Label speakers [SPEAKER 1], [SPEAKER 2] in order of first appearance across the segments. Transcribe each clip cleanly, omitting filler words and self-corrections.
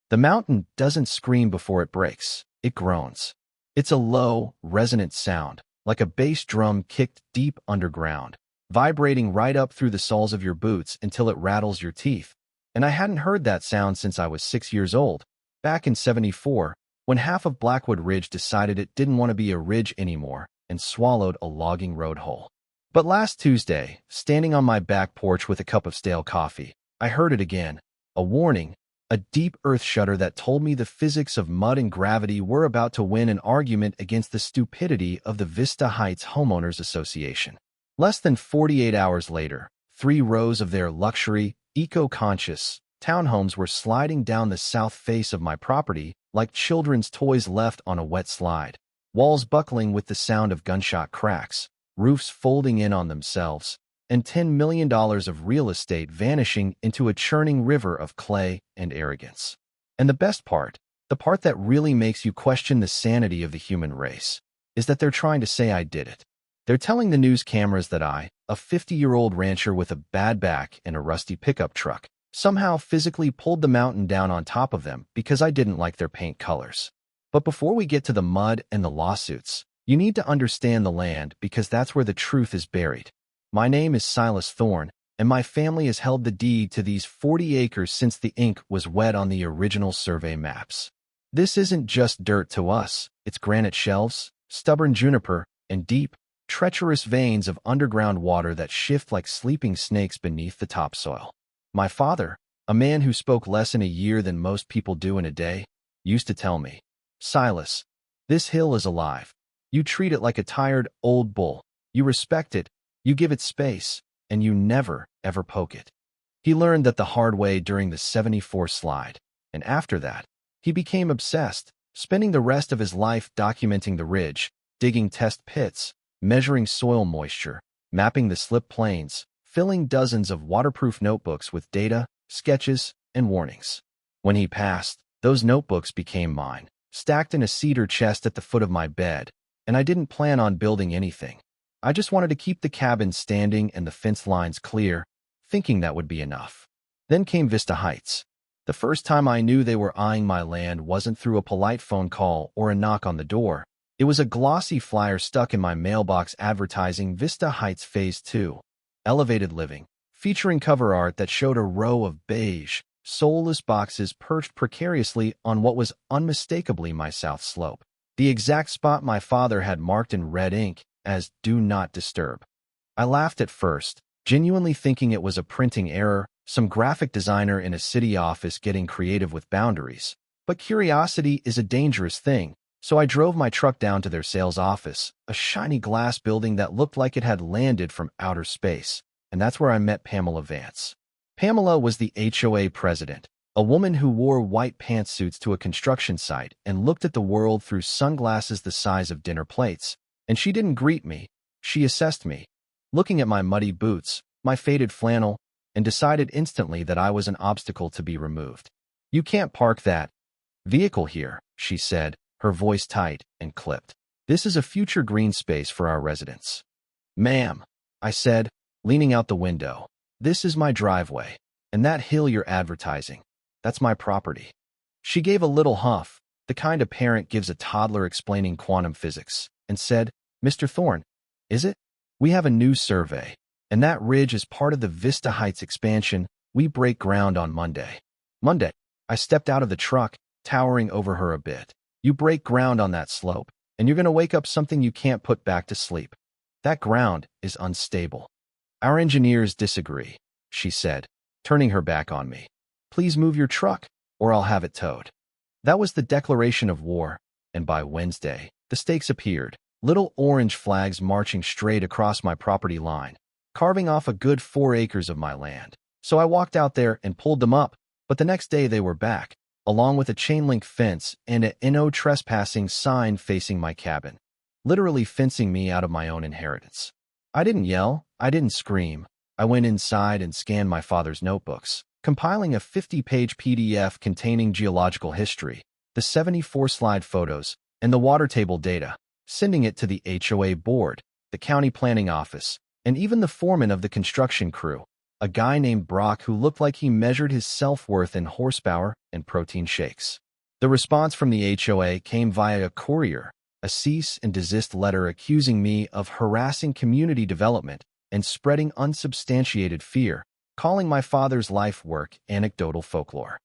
[SPEAKER 1] The mountain doesn't scream before it breaks, it groans. It's a low, resonant sound, like a bass drum kicked deep underground, vibrating right up through the soles of your boots until it rattles your teeth. And I hadn't heard that sound since I was 6 years old, back in '74, when half of Blackwood Ridge decided it didn't want to be a ridge anymore and swallowed a logging road whole. But last Tuesday, standing on my back porch with a cup of stale coffee, I heard it again, a warning, a deep earth shudder that told me the physics of mud and gravity were about to win an argument against the stupidity of the Vista Heights Homeowners Association. Less than 48 hours later, 3 rows of their luxury, eco-conscious townhomes were sliding down the south face of my property like children's toys left on a wet slide, walls buckling with the sound of gunshot cracks, roofs folding in on themselves, and $10 million of real estate vanishing into a churning river of clay and arrogance. And the best part, the part that really makes you question the sanity of the human race, is that they're trying to say I did it. They're telling the news cameras that I, a 50-year-old rancher with a bad back and a rusty pickup truck, somehow physically pulled the mountain down on top of them because I didn't like their paint colors. But before we get to the mud and the lawsuits, you need to understand the land because that's where the truth is buried. My name is Silas Thorne, and my family has held the deed to these 40 acres since the ink was wet on the original survey maps. This isn't just dirt to us, it's granite shelves, stubborn juniper, and deep, treacherous veins of underground water that shift like sleeping snakes beneath the topsoil. My father, a man who spoke less in a year than most people do in a day, used to tell me, "Silas, this hill is alive. You treat it like a tired, old bull. You respect it, you give it space, and you never, ever poke it." He learned that the hard way during the '74 slide, and after that, he became obsessed, spending the rest of his life documenting the ridge, digging test pits, measuring soil moisture, mapping the slip plains, filling dozens of waterproof notebooks with data, sketches, and warnings. When he passed, those notebooks became mine, stacked in a cedar chest at the foot of my bed, and I didn't plan on building anything. I just wanted to keep the cabin standing and the fence lines clear, thinking that would be enough. Then came Vista Heights. The first time I knew they were eyeing my land wasn't through a polite phone call or a knock on the door. It was a glossy flyer stuck in my mailbox advertising Vista Heights Phase 2, elevated living, featuring cover art that showed a row of beige, soulless boxes perched precariously on what was unmistakably my south slope, the exact spot my father had marked in red ink as "Do Not Disturb." I laughed at first, genuinely thinking it was a printing error, some graphic designer in a city office getting creative with boundaries. But curiosity is a dangerous thing, so I drove my truck down to their sales office, a shiny glass building that looked like it had landed from outer space, and that's where I met Pamela Vance. Pamela was the HOA president, a woman who wore white pantsuits to a construction site and looked at the world through sunglasses the size of dinner plates. And she didn't greet me, she assessed me, looking at my muddy boots, my faded flannel, and decided instantly that I was an obstacle to be removed. "You can't park that vehicle here," she said, her voice tight and clipped. "This is a future green space for our residents." "Ma'am," I said, leaning out the window, "this is my driveway, and that hill you're advertising, that's my property." She gave a little huff, the kind a parent gives a toddler explaining quantum physics, and said, "Mr. Thorne, is it? We have a new survey, and that ridge is part of the Vista Heights expansion. We break ground on Monday." Monday. I stepped out of the truck, towering over her a bit. "You break ground on that slope, and you're going to wake up something you can't put back to sleep. That ground is unstable. Our engineers disagree," she said, turning her back on me. "Please move your truck, or I'll have it towed." That was the declaration of war, and by Wednesday, the stakes appeared, little orange flags marching straight across my property line, carving off a good 4 acres of my land. So I walked out there and pulled them up, but the next day they were back, along with a chain-link fence and a "No trespassing" sign facing my cabin, literally fencing me out of my own inheritance. I didn't yell, I didn't scream. I went inside and scanned my father's notebooks, compiling a 50-page PDF containing geological history, the '74 slide photos, and the water table data, sending it to the HOA board, the county planning office, and even the foreman of the construction crew. a guy named Brock who looked like he measured his self-worth in horsepower and protein shakes. The response from the HOA came via a courier, a cease and desist letter accusing me of harassing community development and spreading unsubstantiated fear, calling my father's life work anecdotal folklore.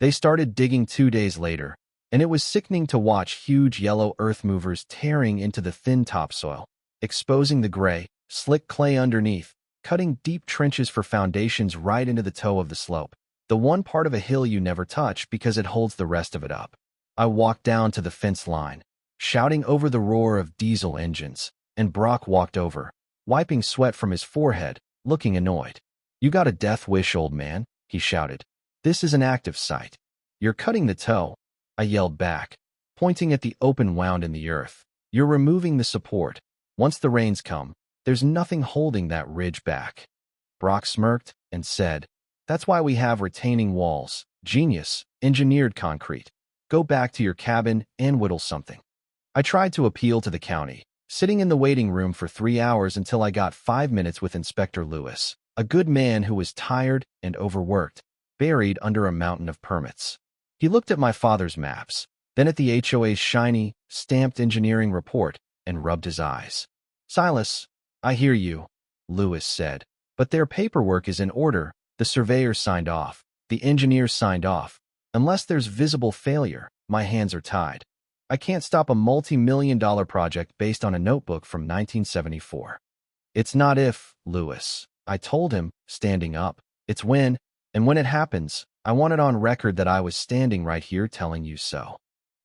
[SPEAKER 1] They started digging 2 days later, and it was sickening to watch huge yellow earth movers tearing into the thin topsoil, exposing the gray, slick clay underneath, cutting deep trenches for foundations right into the toe of the slope, the one part of a hill you never touch because it holds the rest of it up. I walked down to the fence line, shouting over the roar of diesel engines, and Brock walked over, wiping sweat from his forehead, looking annoyed. "You got a death wish, old man," he shouted. "This is an active site. You're cutting the toe," I yelled back, pointing at the open wound in the earth. "You're removing the support. Once the rains come, there's nothing holding that ridge back." Brock smirked and said, "That's why we have retaining walls. Genius, engineered concrete. Go back to your cabin and whittle something." I tried to appeal to the county, sitting in the waiting room for 3 hours until I got 5 minutes with Inspector Lewis, a good man who was tired and overworked, buried under a mountain of permits. He looked at my father's maps, then at the HOA's shiny, stamped engineering report, and rubbed his eyes. "Silas, I hear you," Lewis said, "but their paperwork is in order. The surveyor signed off. The engineers signed off. Unless there's visible failure, my hands are tied. I can't stop a multi-million-dollar project based on a notebook from 1974. "It's not if, Lewis," I told him, standing up. "It's when, and when it happens, I want it on record that I was standing right here telling you so."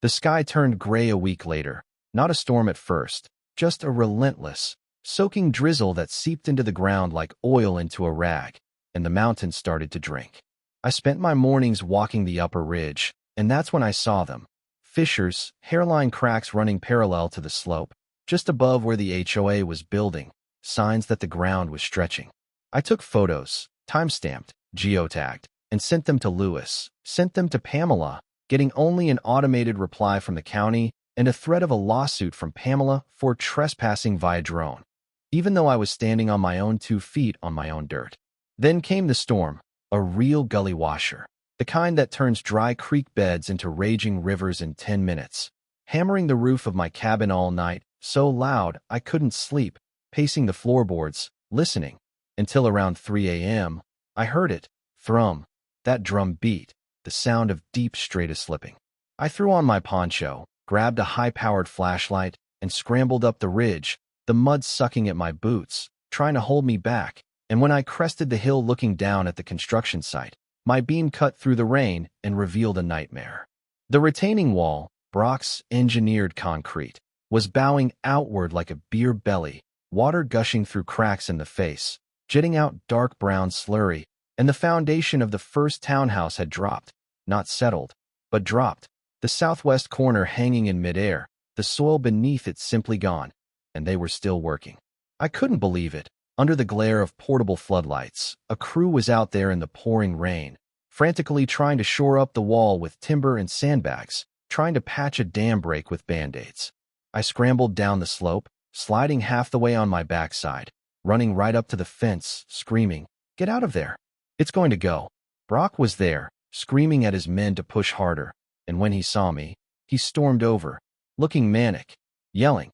[SPEAKER 1] The sky turned gray a week later, not a storm at first, just a relentless, soaking drizzle that seeped into the ground like oil into a rag, and the mountains started to drink. I spent my mornings walking the upper ridge, and that's when I saw them. Fissures, hairline cracks running parallel to the slope, just above where the HOA was building, signs that the ground was stretching. I took photos, time-stamped, geotagged, and sent them to Lewis, sent them to Pamela, getting only an automated reply from the county and a threat of a lawsuit from Pamela for trespassing via drone, even though I was standing on my own 2 feet on my own dirt. Then came the storm, a real gully washer, the kind that turns dry creek beds into raging rivers in 10 minutes, hammering the roof of my cabin all night, so loud I couldn't sleep, pacing the floorboards, listening, until around 3 a.m., I heard it, thrum, that drum beat, the sound of deep strata slipping. I threw on my poncho, grabbed a high-powered flashlight, and scrambled up the ridge, the mud sucking at my boots, trying to hold me back, and when I crested the hill looking down at the construction site, my beam cut through the rain and revealed a nightmare. The retaining wall, Brock's engineered concrete, was bowing outward like a beer belly, water gushing through cracks in the face, jetting out dark brown slurry, and the foundation of the first townhouse had dropped, not settled, but dropped, the southwest corner hanging in midair, the soil beneath it simply gone, and they were still working. I couldn't believe it. Under the glare of portable floodlights, a crew was out there in the pouring rain, frantically trying to shore up the wall with timber and sandbags, trying to patch a dam break with Band-Aids. I scrambled down the slope, sliding half the way on my backside, running right up to the fence, screaming, "Get out of there! It's going to go." Brock was there, screaming at his men to push harder, and when he saw me, he stormed over, looking manic, yelling,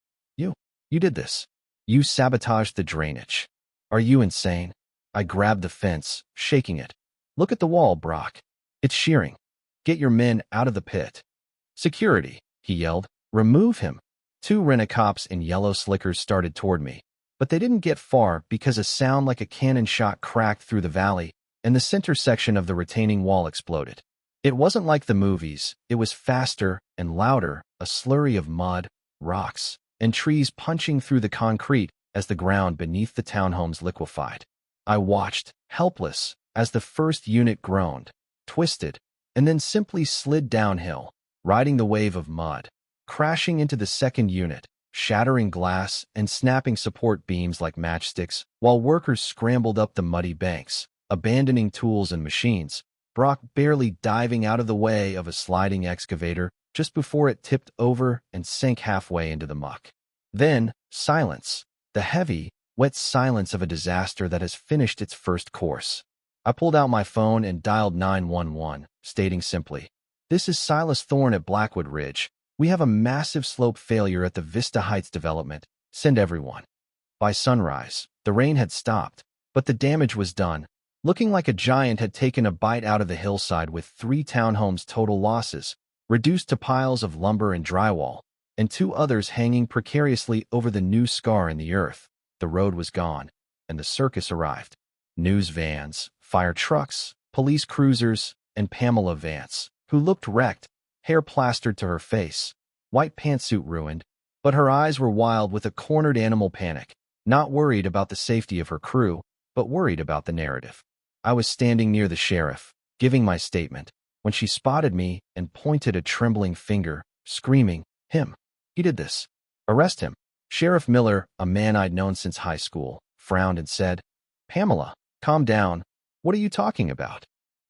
[SPEAKER 1] You did this. You sabotaged the drainage. Are you insane?" I grabbed the fence, shaking it. "Look at the wall, Brock. It's shearing. Get your men out of the pit." "Security," he yelled. "Remove him." 2 rent-a-cops in yellow slickers started toward me, but they didn't get far because a sound like a cannon shot cracked through the valley, and the center section of the retaining wall exploded. It wasn't like the movies. It was faster and louder, a slurry of mud, rocks, and trees punching through the concrete as the ground beneath the townhomes liquefied. I watched, helpless, as the first unit groaned, twisted, and then simply slid downhill, riding the wave of mud, crashing into the second unit, shattering glass and snapping support beams like matchsticks, while workers scrambled up the muddy banks, abandoning tools and machines, Brock barely diving out of the way of a sliding excavator just before it tipped over and sank halfway into the muck. Then, silence. The heavy, wet silence of a disaster that has finished its first course. I pulled out my phone and dialed 911, stating simply, "This is Silas Thorne at Blackwood Ridge. We have a massive slope failure at the Vista Heights development. Send everyone." By sunrise, the rain had stopped, but the damage was done, looking like a giant had taken a bite out of the hillside with 3 townhomes' total losses, reduced to piles of lumber and drywall, and 2 others hanging precariously over the new scar in the earth. The road was gone, and the circus arrived. News vans, fire trucks, police cruisers, and Pamela Vance, who looked wrecked, hair plastered to her face, white pantsuit ruined, but her eyes were wild with a cornered animal panic, not worried about the safety of her crew, but worried about the narrative. I was standing near the sheriff, giving my statement, when she spotted me and pointed a trembling finger, screaming, "Him! He did this! Arrest him!" Sheriff Miller, a man I'd known since high school, frowned and said, "Pamela, calm down. What are you talking about?"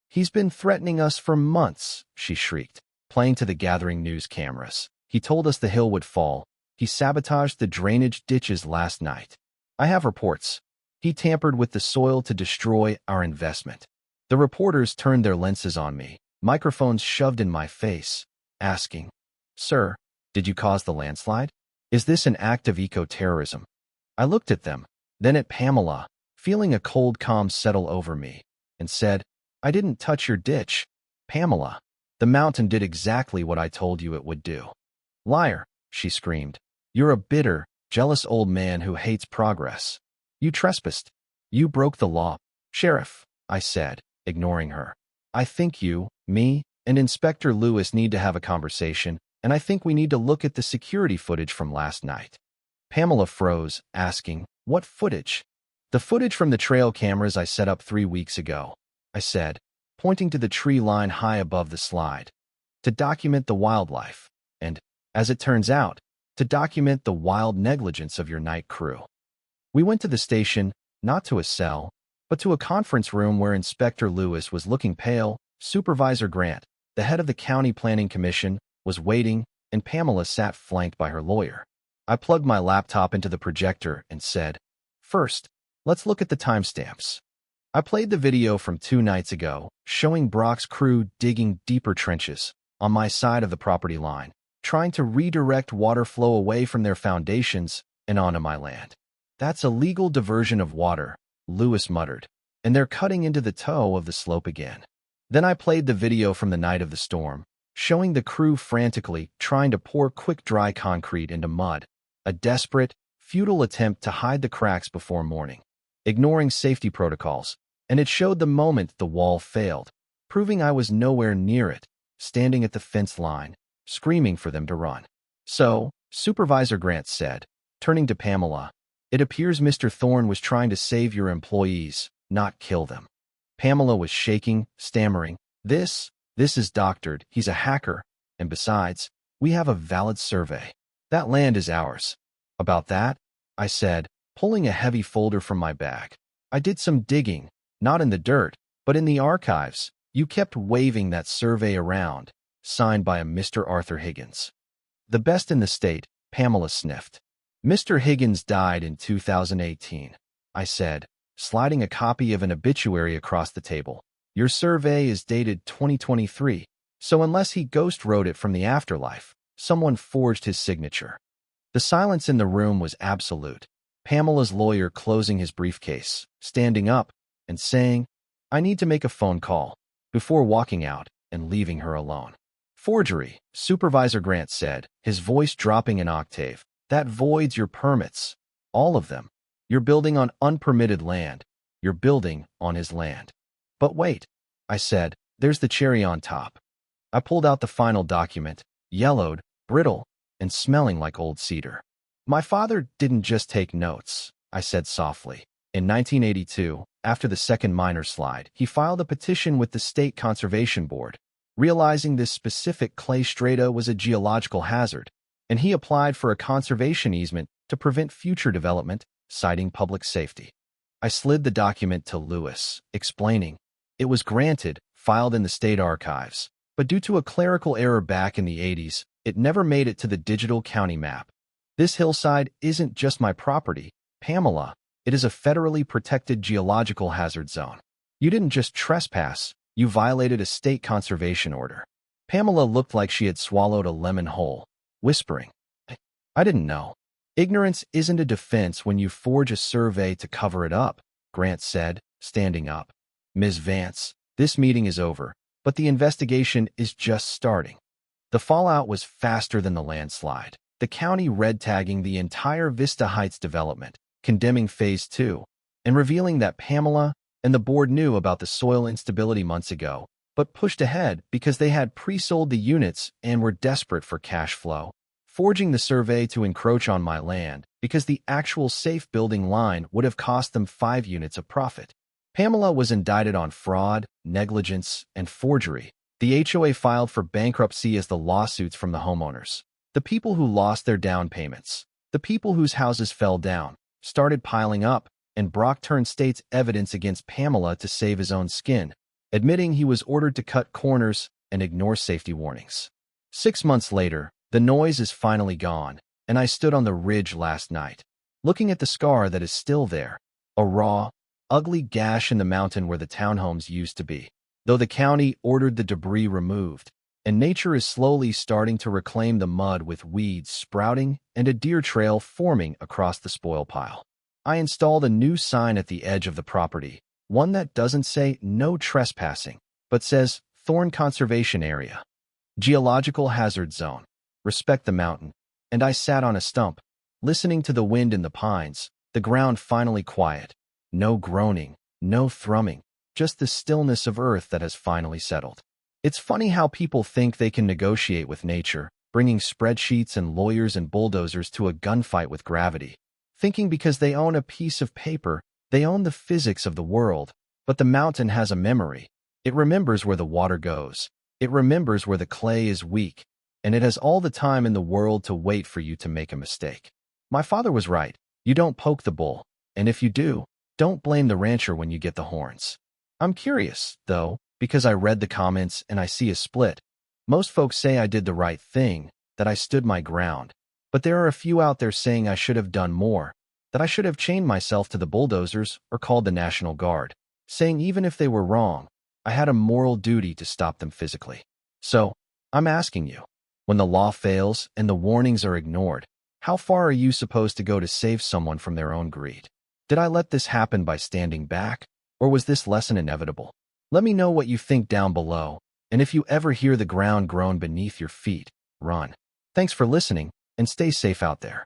[SPEAKER 1] "He's been threatening us for months," she shrieked, playing to the gathering news cameras. "He told us the hill would fall. He sabotaged the drainage ditches last night. I have reports. He tampered with the soil to destroy our investment." The reporters turned their lenses on me, microphones shoved in my face, asking, "Sir, did you cause the landslide? Is this an act of eco-terrorism?" I looked at them, then at Pamela, feeling a cold calm settle over me, and said, "I didn't touch your ditch, Pamela. The mountain did exactly what I told you it would do." "Liar," she screamed. "You're a bitter, jealous old man who hates progress. You trespassed. You broke the law." "Sheriff," I said, ignoring her, "I think you, me, and Inspector Lewis need to have a conversation, and I think we need to look at the security footage from last night." Pamela froze, asking, "What footage?" "The footage from the trail cameras I set up 3 weeks ago," I said, pointing to the tree line high above the slide. "To document the wildlife, and, as it turns out, to document the wild negligence of your night crew." We went to the station, not to a cell, but to a conference room where Inspector Lewis was looking pale, Supervisor Grant, the head of the County Planning Commission, was waiting, and Pamela sat flanked by her lawyer. I plugged my laptop into the projector and said, "First, let's look at the timestamps." I played the video from 2 nights ago, showing Brock's crew digging deeper trenches on my side of the property line, trying to redirect water flow away from their foundations and onto my land. "That's a legal diversion of water," Lewis muttered, "and they're cutting into the toe of the slope again." Then I played the video from the night of the storm, showing the crew frantically trying to pour quick dry concrete into mud, a desperate, futile attempt to hide the cracks before morning, ignoring safety protocols, and it showed the moment the wall failed, proving I was nowhere near it, standing at the fence line, screaming for them to run. "So," Supervisor Grant said, turning to Pamela, "it appears Mr. Thorne was trying to save your employees, not kill them." Pamela was shaking, stammering, This is doctored. He's a hacker. And besides, we have a valid survey. That land is ours." "About that," I said, pulling a heavy folder from my bag. "I did some digging, not in the dirt, but in the archives. You kept waving that survey around, signed by a Mr. Arthur Higgins." "The best in the state," Pamela sniffed. "Mr. Higgins died in 2018, I said, sliding a copy of an obituary across the table. "Your survey is dated 2023, so unless he ghost wrote it from the afterlife, someone forged his signature." The silence in the room was absolute. Pamela's lawyer closing his briefcase, standing up, and saying, "I need to make a phone call," before walking out and leaving her alone. "Forgery," Supervisor Grant said, his voice dropping an octave. "That voids your permits. All of them. You're building on unpermitted land. You're building on his land." "But wait," I said, "there's the cherry on top." I pulled out the final document, yellowed, brittle, and smelling like old cedar. "My father didn't just take notes," I said softly. "In 1982, after the second minor slide, he filed a petition with the State Conservation Board, realizing this specific clay strata was a geological hazard, and he applied for a conservation easement to prevent future development, citing public safety." I slid the document to Lewis, explaining, "It was granted, filed in the state archives, but due to a clerical error back in the 80s, it never made it to the digital county map. This hillside isn't just my property, Pamela. It is a federally protected geological hazard zone. You didn't just trespass, you violated a state conservation order. Pamela looked like she had swallowed a lemon whole, whispering, I didn't know. Ignorance isn't a defense when you forge a survey to cover it up, Grant said, standing up. Ms. Vance, this meeting is over, but the investigation is just starting. The fallout was faster than the landslide. The county red-tagging the entire Vista Heights development, condemning Phase 2, and revealing that Pamela and the board knew about the soil instability months ago, but pushed ahead because they had pre-sold the units and were desperate for cash flow. Forging the survey to encroach on my land because the actual safe building line would have cost them 5 units of profit. Pamela was indicted on fraud, negligence, and forgery. The HOA filed for bankruptcy as the lawsuits from the homeowners. The people who lost their down payments, the people whose houses fell down, started piling up, and Brock turned state's evidence against Pamela to save his own skin, admitting he was ordered to cut corners and ignore safety warnings. 6 months later, the noise is finally gone, and I stood on the ridge last night, looking at the scar that is still there, a raw, ugly gash in the mountain where the townhomes used to be, though the county ordered the debris removed, and nature is slowly starting to reclaim the mud with weeds sprouting and a deer trail forming across the spoil pile. I installed a new sign at the edge of the property, one that doesn't say no trespassing, but says Thorn Conservation Area, Geological Hazard Zone, Respect the Mountain, and I sat on a stump, listening to the wind in the pines, the ground finally quiet, no groaning, no thrumming, just the stillness of earth that has finally settled. It's funny how people think they can negotiate with nature, bringing spreadsheets and lawyers and bulldozers to a gunfight with gravity, thinking because they own a piece of paper, they own the physics of the world. But the mountain has a memory. It remembers where the water goes. It remembers where the clay is weak, and it has all the time in the world to wait for you to make a mistake. My father was right. You don't poke the bull, and if you do, don't blame the rancher when you get the horns. I'm curious, though, because I read the comments and I see a split. Most folks say I did the right thing, that I stood my ground. But there are a few out there saying I should have done more, that I should have chained myself to the bulldozers or called the National Guard, saying even if they were wrong, I had a moral duty to stop them physically. So, I'm asking you, when the law fails and the warnings are ignored, how far are you supposed to go to save someone from their own greed? Did I let this happen by standing back, or was this lesson inevitable? Let me know what you think down below, and if you ever hear the ground groan beneath your feet, run. Thanks for listening, and stay safe out there.